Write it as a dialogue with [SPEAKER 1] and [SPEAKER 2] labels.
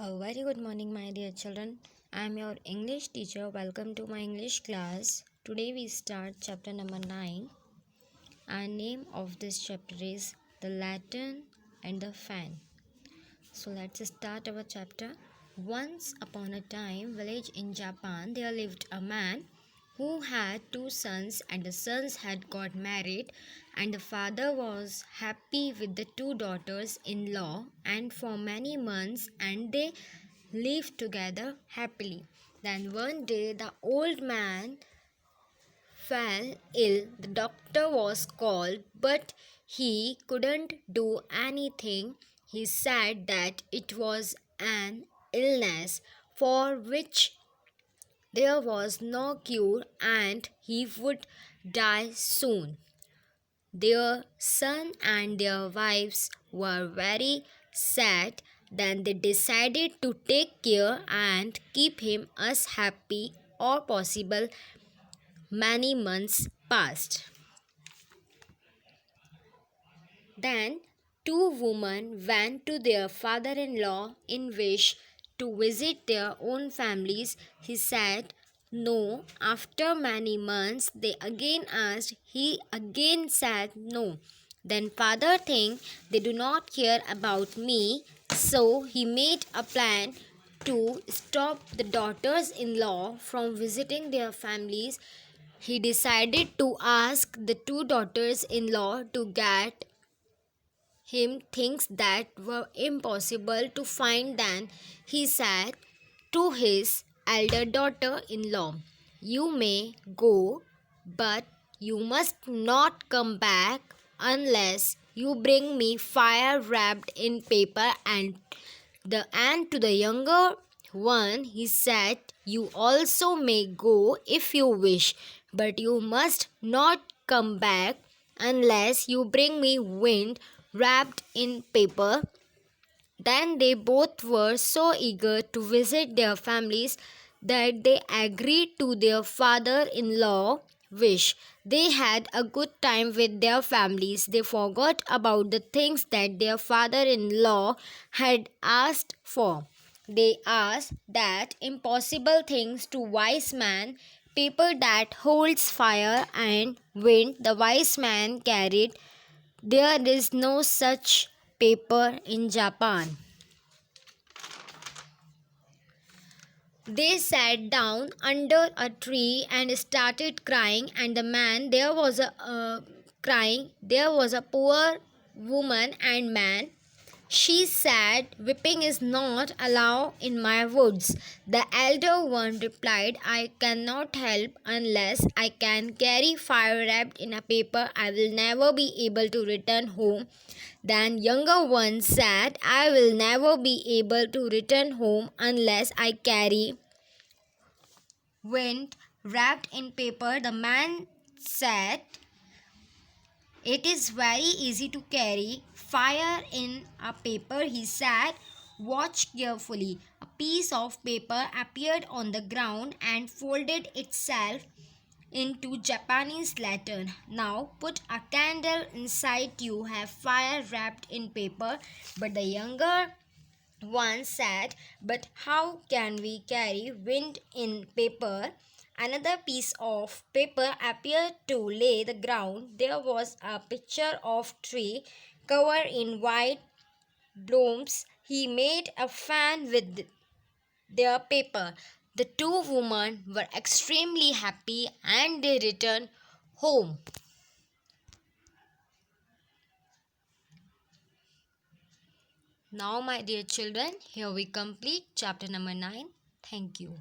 [SPEAKER 1] A very good morning, my dear children. I am your English teacher. Welcome to my English class. Today we start chapter number 9. And name of this chapter is The Lantern and the Fan. So let's start our chapter. Once upon a time, village in Japan, there lived a man who had two sons, and the sons had got married, and the father was happy with the two daughters-in-law, and for many months, and they lived together happily. Then one day the old man fell ill. The doctor was called, but he couldn't do anything. He said that it was an illness for which there was no cure and he would die soon. Their son and their wives were very sad. Then they decided to take care and keep him as happy or possible. Many months passed. Then two women went to their father-in-law in wish to visit their own families. He said no. After many months they again asked. He again said no. Then father think they do not care about me, so he made a plan to stop the daughters-in-law from visiting their families. He decided to ask the two daughters-in-law to get him things that were impossible to find. Then he said to his elder daughter-in-law, "You may go, but you must not come back unless you bring me fire wrapped in paper." And to the younger one he said, "You also may go if you wish, but you must not come back unless you bring me wind wrapped in paper." Then they both were so eager to visit their families that they agreed to their father-in-law wish. They had a good time with their families. They forgot about the things that their father-in-law had asked for. They asked that impossible things to wise man, paper that holds fire and wind. The wise man carried. There is no such paper in Japan. They sat down under a tree and started crying, and the man there was crying. There was a poor woman and man. She said, "Whipping is not allowed in my woods." The elder one replied, "I cannot help unless I can carry fire wrapped in a paper. I will never be able to return home." Then younger one said, "I will never be able to return home unless I carry wind wrapped in paper." The man said, "It is very easy to carry fire in a paper." He said, "Watch carefully." A piece of paper appeared on the ground and folded itself into Japanese lantern. "Now put a candle inside. You have fire wrapped in paper." But the younger one said, "But how can we carry wind in paper?" Another piece of paper appeared to lay the ground. There was a picture of tree covered in white blooms. He made a fan with their paper. The two women were extremely happy and they returned home. Now, my dear children, here we complete chapter number 9. Thank you.